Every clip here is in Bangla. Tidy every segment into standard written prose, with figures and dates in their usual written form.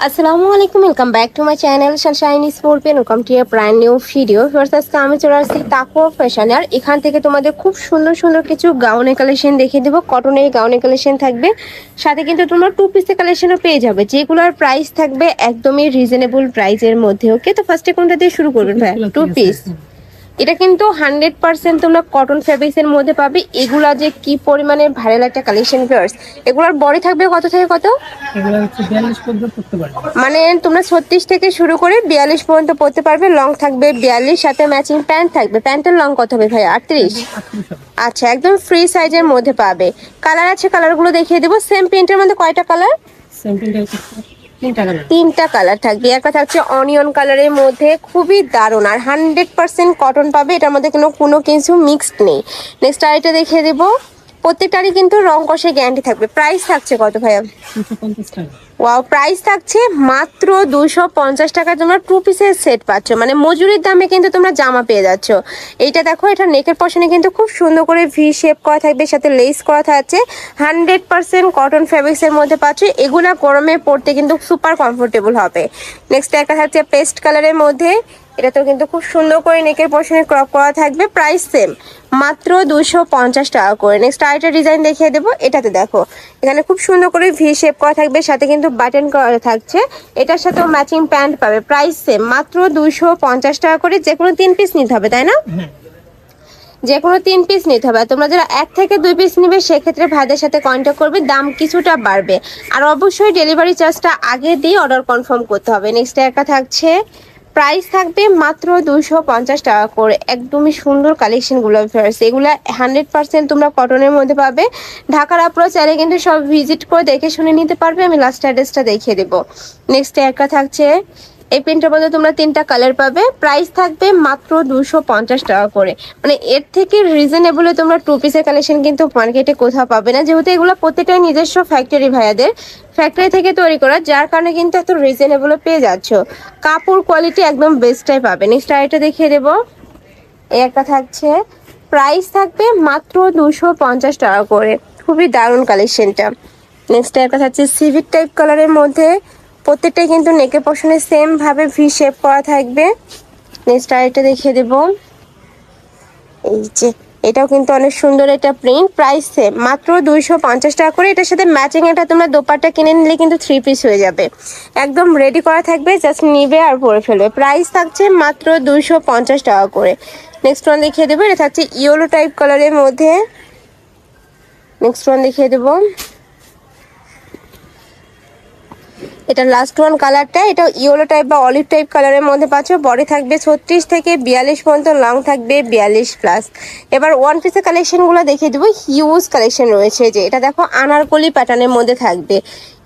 আসসালামু আলাইকুম, welcome back to my channel sunshine sportpen. Welcome to a brand new video. First আজকে আমি চলে আসছি তাকওয়া ফ্যাশন। আর এখান থেকে তোমাদের খুব সুন্দর সুন্দর কিছু গাউনের কালেকশন দেখিয়ে দেবো। কটনের গাউনের কালেকশন থাকবে, সাথে কিন্তু তোমরা টু পিসের কালেকশনও পেয়ে যাবে, যেগুলোর প্রাইস থাকবে একদমই রিজনেবল প্রাইসের মধ্যে। ওকে, তো ফার্স্টে কোনটা দিয়ে শুরু করবেন ভাই? Two piece. এটা কিন্তু 100% তোমরা কটন ফ্যাব্রিক্স এর মধ্যে পাবে। এগুলা যে কি পরিমাণে ভাইরাল একটা কালেকশন ভিউয়ার্স। এগুলোর বডি থাকবে কত থেকে কত? এগুলো হচ্ছে 42 পর্যন্ত পড়তে পারবে, মানে তোমরা 36 থেকে শুরু করে 42 পর্যন্ত পড়তে পারবে। লং থাকবে 42, সাথে ম্যাচিং প্যান্ট থাকবে। প্যান্টের লং কত হবে ভাই? 38। আচ্ছা, একদম ফ্রি সাইজের মধ্যে পাবে। কালার আছে, কালারগুলো দেখিয়ে দেবো। সেম প্রিন্টের মধ্যে কয়টা কালার? সেম প্রিন্টের তিনটা কালার থাকবে। একটা থাকছে অনিয়ন কালারের মধ্যে, খুবই দারুণ। আর 100% কটন পাবে, এটার মধ্যে কোনো কিছু মিক্সড নেই। নেক্সট আরেকটা দেখিয়ে দেবো। প্রত্যেকটারই কিন্তু রং কষে গ্যারান্টি থাকবে। প্রাইস থাকছে কত ভাইয়া? 250 টাকা। ওয়াও, প্রাইস থাকছে মাত্র 250 টাকায় তোমরা টু পিসের সেট পাচ্ছ। মানে মজুরির দামে কিন্তু তোমরা জামা পেয়ে যাচ্ছ। এইটা দেখো, এটা নেকের পশনে কিন্তু খুব সুন্দর করে ভি শেপ করা থাকবে, সাথে লেস করা থাকছে। 100% কটন ফ্যাব্রিক্সের মধ্যে পাচ্ছ। এগুলা গরমে পরতে কিন্তু সুপার কমফোর্টেবল হবে। নেক্সট একটা থাকছে পেস্ট কালারের মধ্যে। এটা তো কিন্তু খুব সুন্দর করে নেকের পশনে ক্রপ করা থাকবে। প্রাইস সেম, মাত্র 250 টাকা করে। নেক্সট আরেকটা ডিজাইন দেখিয়ে দেবো। এটাতে দেখো, এখানে খুব সুন্দর করে ভি শেপ করা থাকবে, সাথে কিন্তু বাটন করা থাকছে। এটার সাথেও ম্যাচিং প্যান্ট পাবে। প্রাইস সেম, মাত্র 250 টাকা করে। যে কোনো 3 পিস নিতে হবে, তাই না? যে কোনো 3 পিস নিতে হবে। তোমরা যারা 1 থেকে 2 পিস নিবে, সেক্ষেত্রে ভাইদের সাথে কন্ট্যাক্ট করবে, দাম কিছুটা বাড়বে। আর অবশ্যই ডেলিভারি চার্জটা আগে দিয়ে অর্ডার কনফার্ম করতে হবে। নেক্সট একটা থাকছে, প্রাইস থাকবে মাত্র 250 টাকা করে। একদমই সুন্দর কালেকশনগুলো ফেয়ার্স। এগুলো 100% তোমরা কটনের মধ্যে পাবে। ঢাকার আপনারা চাইলে কিন্তু সব ভিজিট করে দেখে শুনে নিতে পারবে। আমি লাস্ট অ্যাড্রেসটা দেখিয়ে দেবো। নেক্সট একটা থাকছে, এই প্রিন্টের মধ্যে তোমরা 3টা কালার পাবে। প্রাইস থাকবে মাত্র 250 টাকা করে। মানে এর থেকে রিজনেবলে তোমরা টু পিসের কালেকশন কিন্তু মার্কেটে কোথাও পাবে না, যেহেতু এগুলো প্রত্যেকটাই নিজস্ব ফ্যাক্টরি ভাইয়াদের, ফ্যাক্টরি থেকে তৈরি করা, যার কারণে কিন্তু এত রিজনেবলে পেয়ে যাচ্ছ। কাপড় কোয়ালিটি একদম বেস্টটাই পাবে। নেক্সট আরেকটা দেখিয়ে দেবো। এই একটা থাকছে, প্রাইস থাকবে মাত্র 250 টাকা করে। খুবই দারুণ কালেকশনটা। নেক্সট একটা থাকছে সিভিট টাইপ কালারের মধ্যে। প্রত্যেকটাই কিন্তু নেকের পশনে সেম ভাবে ভি শেপ করা থাকবে। নেক্সট আরেকটা দেখিয়ে দেবো। এই যে, এটাও কিন্তু অনেক সুন্দর একটা প্রিন্ট। প্রাইস সেম, মাত্র 250 টাকা করে। এটার সাথে ম্যাচিং একটা তোমরা দোপাট্টা কিনে নিলে কিন্তু 3 পিস হয়ে যাবে। একদম রেডি করা থাকবে, জাস্ট নিবে আর পরে ফেলবে। প্রাইস থাকছে মাত্র 250 টাকা করে। নেক্সট ওয়ান দেখিয়ে দেবো। এটা থাকছে ইয়েলো টাইপ কালারের মধ্যে। নেক্সট ওয়ান দেখিয়ে দেবো। এটা লাস্ট ওয়ান কালারটা, এটা ইয়েলো টাইপ বা অলিভ টাইপ কালারের মধ্যে পাচ্ছ। বডি থাকবে 36 থেকে 42 পর্যন্ত, লং থাকবে 42+। এবার ওয়ান পিসের কালেকশনগুলো দেখিয়ে দেবো। হিউজ কালেকশন রয়েছে। যে এটা দেখো, আনারকলি প্যাটার্নের মধ্যে থাকবে।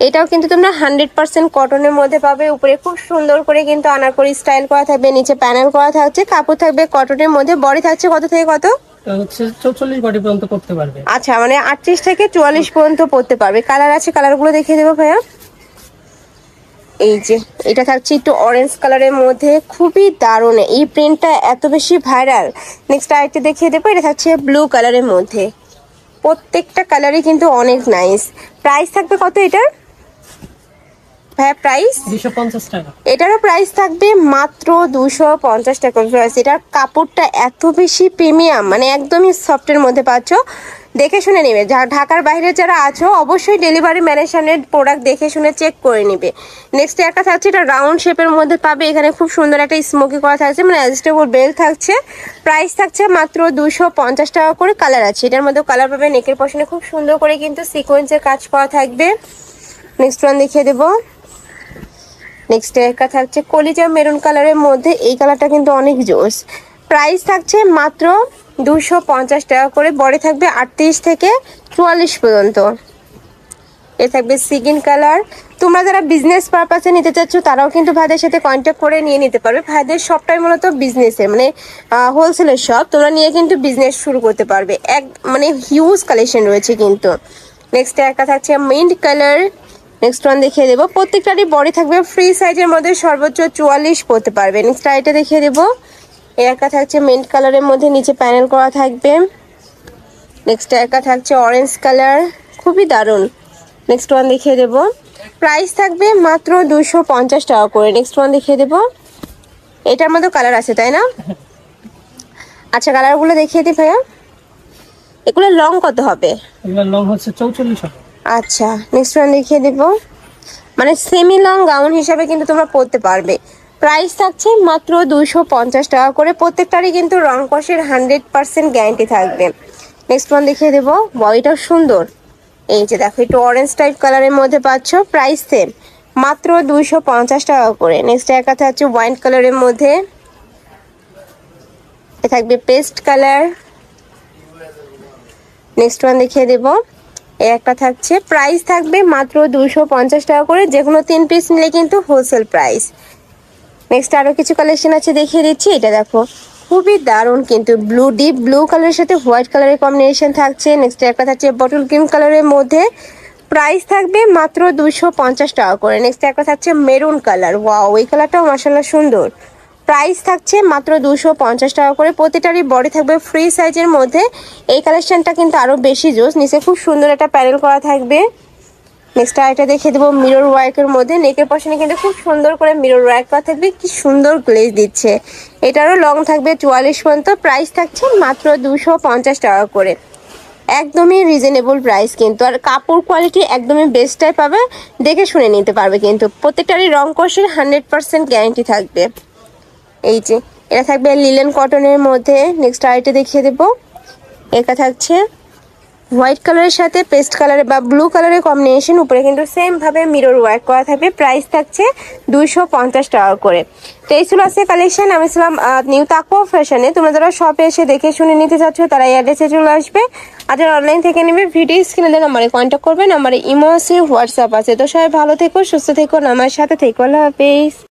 এটাও কিন্তু তোমরা 100% কটনের মধ্যে পাবে। উপরে খুব সুন্দর করে কিন্তু আনারকলি স্টাইল করা থাকবে, নিচে প্যানেল করা থাকছে। কাপড় থাকবে কটনের মধ্যে। বডি থাকছে কত থেকে কত? হচ্ছে 44 বডি পর্যন্ত পড়তে পারবে। আচ্ছা, মানে 38 থেকে 44 পর্যন্ত পড়তে পারবে। কালার আছে, কালারগুলো দেখিয়ে দেবো ভাইয়া। এই যে, এটা থাকছে একটু অরেঞ্জ কালারের মধ্যে, খুবই দারুণ। এই প্রিন্টটা এত বেশি ভাইরাল। নেক্সট আরেকটা দেখিয়ে দেবো। এটা থাকছে ব্লু কালারের মধ্যে। প্রত্যেকটা কালারই কিন্তু অনেক নাইস। প্রাইস থাকবে কত এটার ভাইয়া? প্রাইস 250 টাকা। এটারও প্রাইস থাকবে মাত্র 250 টাকা। এটার কাপড়টা এত বেশি প্রিমিয়াম, মানে একদমই সফটের মধ্যে পাচ্ছ। দেখে শুনে নিবে। ঢাকার বাইরে যারা আছো, অবশ্যই ডেলিভারি ম্যানের সামনে প্রোডাক্ট দেখে শুনে চেক করে নিবে। নেক্সট একটা থাকছে, এটা রাউন্ড শেপের মধ্যে পাবে। এখানে খুব সুন্দর একটা স্মোকি করা থাকছে, মানে অ্যাডজাস্টেবল বেল্ট থাকছে। প্রাইস থাকছে মাত্র 250 টাকা করে। কালার আছে, এটার মধ্যে কালার পাবে। নেকের পশনে খুব সুন্দর করে কিন্তু সিকোয়েন্সের কাজ করা থাকবে। নেক্সট ওয়ান দেখিয়ে দেবো। নেক্সট একটা থাকছে কলিজা মেরুন কালারের মধ্যে। এই কালারটা কিন্তু অনেক জোস। প্রাইস থাকছে মাত্র 250 টাকা করে। বডি থাকবে 38 থেকে 44 পর্যন্ত। এ থাকবে সিগিন কালার। তোমরা যারা বিজনেস পারপাসে নিতে চাচ্ছ, তারাও কিন্তু ভাইদের সাথে কন্ট্যাক্ট করে নিয়ে নিতে পারবে। ভাইদের শপটাই মূলত বিজনেসের, মানে হোলসেলের শপ। তোমরা নিয়ে কিন্তু বিজনেস শুরু করতে পারবে। মানে হিউজ কালেকশন রয়েছে কিন্তু। নেক্সট একটা থাকছে মিন্ট কালার। নেক্সট ওয়ান দেখিয়ে দেবো। প্রত্যেকটারই বডি থাকবে ফ্রি সাইজের মধ্যে, সর্বোচ্চ 44 পড়তে পারবে। নেক্সট আইটা দেখিয়ে দেবো। এর একটা থাকছে মিন্ট কালারের মধ্যে, নিচে প্যানেল করা থাকবে। নেক্সট একটা থাকছে অরেঞ্জ কালার, খুবই দারুণ। নেক্সট ওয়ান দেখিয়ে দেবো, প্রাইস থাকবে মাত্র 250 টাকা করে। নেক্সট ওয়ান দেখিয়ে দেবো, এটার মধ্যে কালার আছে তাই না? আচ্ছা কালারগুলো দেখিয়ে দিই ভাইয়া। এগুলো লং কত হবে? এগুলোর লং হচ্ছে 44 হবে। আচ্ছা নেক্সট ওয়ান দেখিয়ে দেব, মানে সেমি লং গাউন হিসাবে কিন্তু তোমরা পরতে পারবে। প্রাইস থাকছে মাত্র 250 টাকা করে। প্রত্যেকটারই কিন্তু রং কষের 100% গ্যারান্টি থাকবে। নেক্সট ওয়ান দেখিয়ে দেবো, বডিটাও সুন্দর। এই যে দেখো একটু অরেঞ্জ টাইপ কালারের মধ্যে পাচ্ছ, প্রাইস সেম মাত্র 250 টাকা করে। নেক্সট একটা থাকছে হোয়াইট কালারের মধ্যে, এ থাকবে পেস্ট কালার। নেক্সট ওয়ান দেখিয়ে দেবো, এর একটা থাকছে, প্রাইস থাকবে মাত্র 250 টাকা করে। যে কোনো 3 পিস নিলে কিন্তু হোলসেল প্রাইস। নেক্সট আরও কিছু কালেকশন আছে দেখিয়ে দিচ্ছি। এটা দেখো খুবই দারুণ কিন্তু, ব্লু ডিপ ব্লু কালারের সাথে হোয়াইট কালারের কম্বিনেশন থাকছে। নেক্সট একটা থাকছে বটল গ্রিন কালারের মধ্যে, প্রাইস থাকবে মাত্র 250 টাকা করে। নেক্সট একটা থাকছে মেরুন কালার, ওয়াও এই কালারটাও মাশাআল্লাহ সুন্দর। প্রাইস থাকছে মাত্র 250 টাকা করে। প্রতিটারই বডি থাকবে ফ্রি সাইজের মধ্যে। এই কালেকশনটা কিন্তু আরও বেশি জোস, নিচে খুব সুন্দর একটা প্যানেল করা থাকবে। নেক্সট আরেকটা দেখিয়ে দেবো মিরর ওয়ার্কের মধ্যে, নেকের পশনে কিন্তু খুব সুন্দর করে মিরর ওয়ার্ক করা থাকবে, কি সুন্দর গ্লেজ দিচ্ছে। এটারও লং থাকবে 44 পর্যন্ত। প্রাইস থাকছে মাত্র 250 টাকা করে। একদমই রিজনেবল প্রাইস কিন্তু, আর কাপড় কোয়ালিটি একদমই বেস্টটাই পাবে, দেখে শুনে নিতে পারবে কিন্তু। প্রত্যেকটারই রং কষের 100% গ্যারান্টি থাকবে। এই যে এটা থাকবে লিলেন কটনের মধ্যে। নেক্সট আরেকটা দেখিয়ে দেবো, এটা থাকছে হোয়াইট কালারের সাথে পেস্ট কালারের বা ব্লু কালারের কম্বিনেশন, উপরে কিন্তু সেম ভাবে মিরর ওয়ার্ক করা থাকবে। প্রাইস থাকছে 250 টাকা করে। তো এই ছিল আছে কালেকশন। আমি ছিলাম নিউ তাকওয়া ফ্যাশনে। তোমরা যারা শপে এসে দেখে শুনে নিতে চাচ্ছ তারা এই অ্যাড্রেসে চলে আসবে, আর যারা অনলাইন থেকে নেবে ভিডিও স্ক্রিনে দেওয়া নাম্বারে কন্ট্যাক্ট করবে। নাম্বারে ইমো আছে, হোয়াটসঅ্যাপ আছে। তো সবাই ভালো থেকো, সুস্থ থেকো, আমার সাথে থেকো। আল্লাহ হাফেজ।